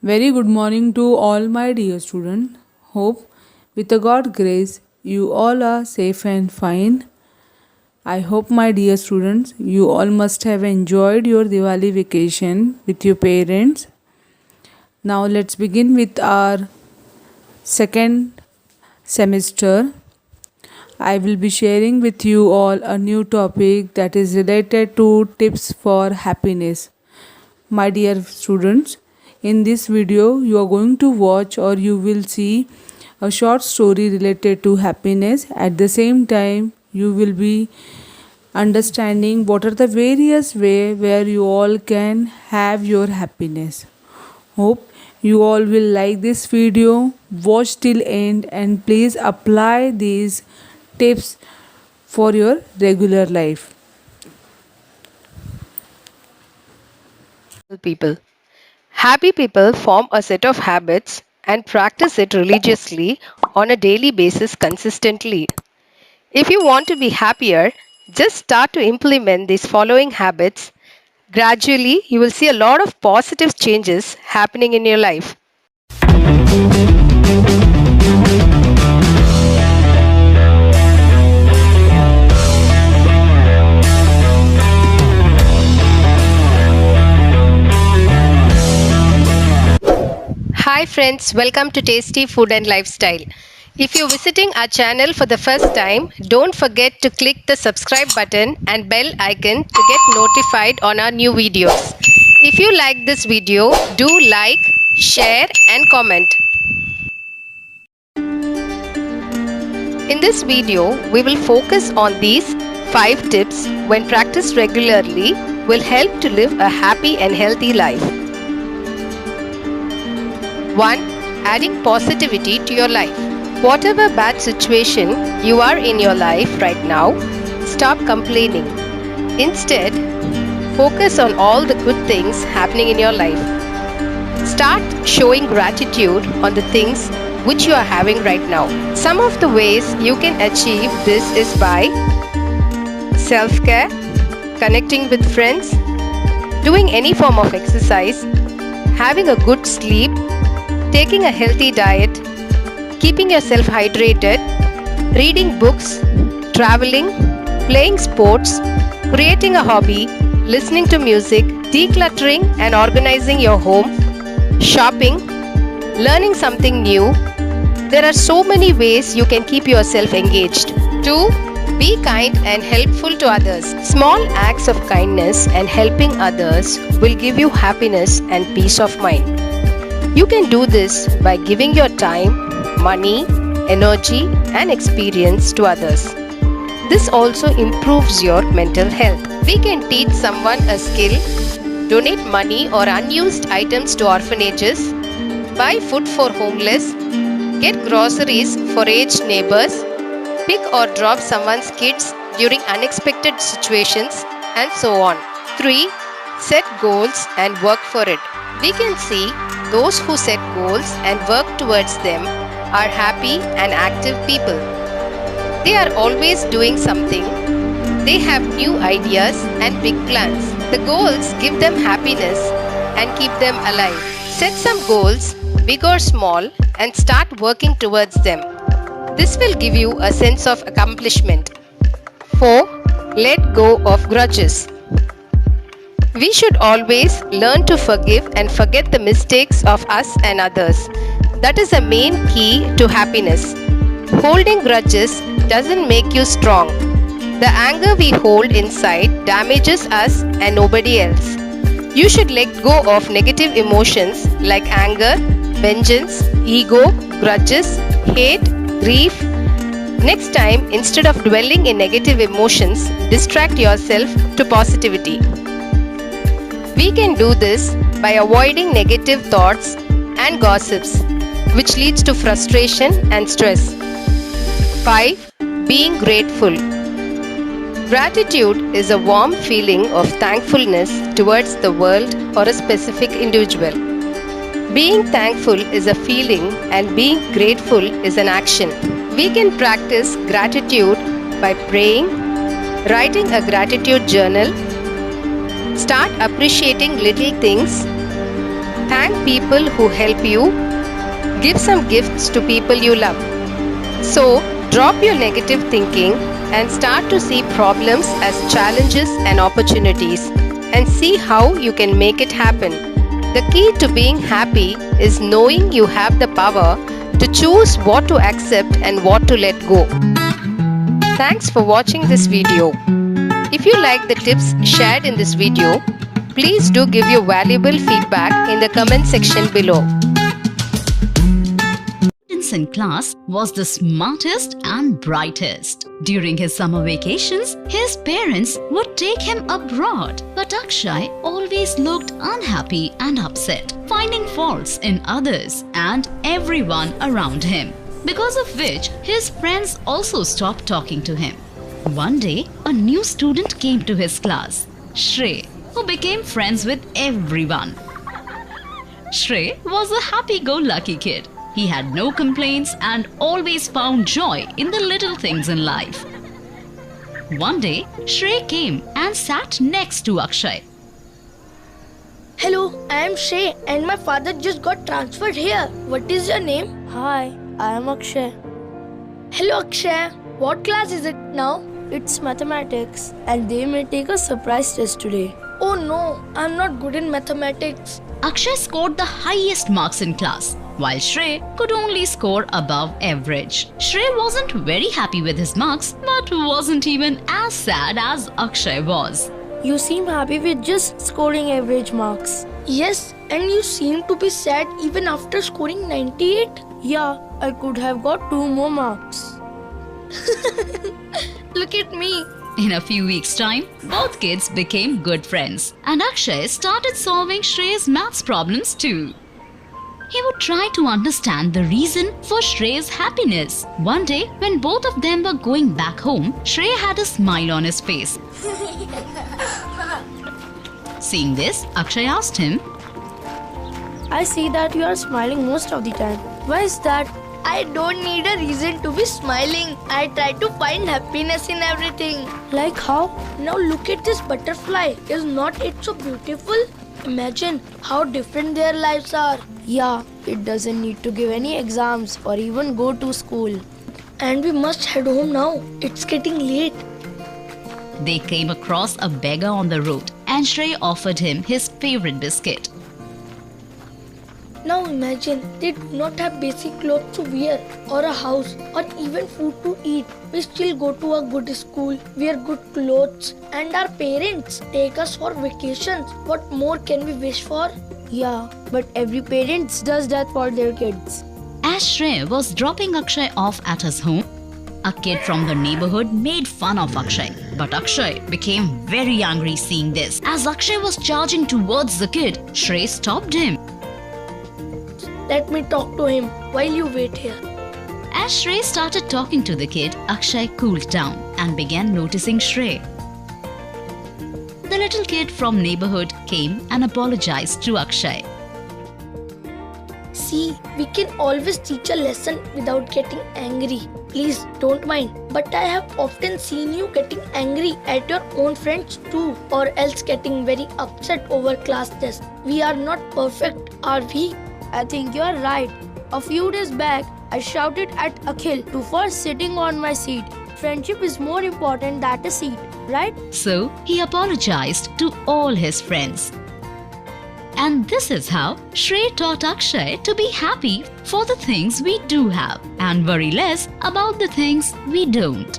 Very good morning to all my dear students. Hope with the God grace you all are safe and fine. I hope my dear students you all must have enjoyed your Diwali vacation with your parents. Now let's begin with our second semester. I will be sharing with you all a new topic that is related to tips for happiness. My dear students, in this video you are going to watch or you will see a short story related to happiness. At the same time, you will be understanding what are the various way where you all can have your happiness. Hope you all will like this video. Watch till end and please apply these tips for your regular life. People. Happy people form a set of habits and practice it religiously on a daily basis consistently. If you want to be happier, just start to implement these following habits. Gradually, you will see a lot of positive changes happening in your life. Hi friends, welcome to Tasty Food and Lifestyle. If you're visiting our channel for the first time, don't forget to click the subscribe button and bell icon to get notified on our new videos. If you like this video, do like, share and comment. In this video, we will focus on these 5 tips when practiced regularly will help to live a happy and healthy life. 1. Adding positivity to your life. Whatever bad situation you are in your life right now, stop complaining. Instead, focus on all the good things happening in your life. Start showing gratitude on the things which you are having right now. Some of the ways you can achieve this is by self-care, connecting with friends, doing any form of exercise, having a good sleep, taking a healthy diet, keeping yourself hydrated, reading books, traveling, playing sports, creating a hobby, listening to music, decluttering and organizing your home, shopping, learning something new. There are so many ways you can keep yourself engaged. 2. Be kind and helpful to others. Small acts of kindness and helping others will give you happiness and peace of mind. You can do this by giving your time, money, energy and experience to others. This also improves your mental health. We can teach someone a skill, donate money or unused items to orphanages, buy food for homeless, get groceries for aged neighbors, pick or drop someone's kids during unexpected situations and so on. 3. Set goals and work for it. We can see those who set goals and work towards them are happy and active people. They are always doing something. They have new ideas and big plans. The goals give them happiness and keep them alive. Set some goals, big or small, and start working towards them. This will give you a sense of accomplishment. 4. Let go of grudges. We should always learn to forgive and forget the mistakes of us and others. That is a main key to happiness. Holding grudges doesn't make you strong. The anger we hold inside damages us and nobody else. You should let go of negative emotions like anger, vengeance, ego, grudges, hate, grief. Next time, instead of dwelling in negative emotions, distract yourself to positivity. We can do this by avoiding negative thoughts and gossips, which leads to frustration and stress. 5. Being grateful. Gratitude is a warm feeling of thankfulness towards the world or a specific individual. Being thankful is a feeling and being grateful is an action. We can practice gratitude by praying, writing a gratitude journal, start appreciating little things, Thank people who help you. Give some gifts to people you love. So, drop your negative thinking and start to see problems as challenges and opportunities and see how you can make it happen. The key to being happy is knowing you have the power to choose what to accept and what to let go. Thanks for watching this video. If you like the tips shared in this video, please do give your valuable feedback in the comment section below. In class was the smartest and brightest. During his summer vacations, his parents would take him abroad. But Akshay always looked unhappy and upset, finding faults in others and everyone around him, because of which his friends also stopped talking to him. One day, a new student came to his class, Shrey, who became friends with everyone. Shrey was a happy-go-lucky kid. He had no complaints and always found joy in the little things in life. One day, Shrey came and sat next to Akshay. Hello, I am Shay and my father just got transferred here. What is your name? Hi, I am Akshay. Hello Akshay, what class is it now? It's mathematics and they may take a surprise test today. Oh no, I'm not good in mathematics. Akshay scored the highest marks in class, while Shrey could only score above average. Shrey wasn't very happy with his marks, but wasn't even as sad as Akshay was. You seem happy with just scoring average marks. Yes, and you seem to be sad even after scoring 98. Yeah, I could have got 2 more marks. Look at me. In a few weeks' time, both kids became good friends, and Akshay started solving Shrey's maths problems too. He would try to understand the reason for Shrey's happiness. One day, when both of them were going back home, Shrey had a smile on his face. Seeing this, Akshay asked him, I see that you are smiling most of the time. Why is that? I don't need a reason to be smiling. I try to find happiness in everything. Like how? Now look at this butterfly. Is not it so beautiful? Imagine how different their lives are. Yeah, it doesn't need to give any exams or even go to school. And we must head home now. It's getting late. They came across a beggar on the road, and Shrey offered him his favorite biscuit. Now imagine they do not have basic clothes to wear or a house or even food to eat. We still go to a good school, wear good clothes, and our parents take us for vacations. What more can we wish for? Yeah, but every parent does that for their kids. As Shrey was dropping Akshay off at his home, a kid from the neighborhood made fun of Akshay. But Akshay became very angry seeing this. As Akshay was charging towards the kid, Shrey stopped him. Let me talk to him while you wait here. As Shrey started talking to the kid, Akshay cooled down and began noticing Shrey. The little kid from neighborhood came and apologized to Akshay. See, we can always teach a lesson without getting angry. Please don't mind. But I have often seen you getting angry at your own friends too, or else getting very upset over class tests. We are not perfect, are we? I think you are right. A few days back, I shouted at Akhil for sitting on my seat. Friendship is more important than a seat, right? So he apologized to all his friends. And this is how Shrey taught Akshay to be happy for the things we do have and worry less about the things we don't.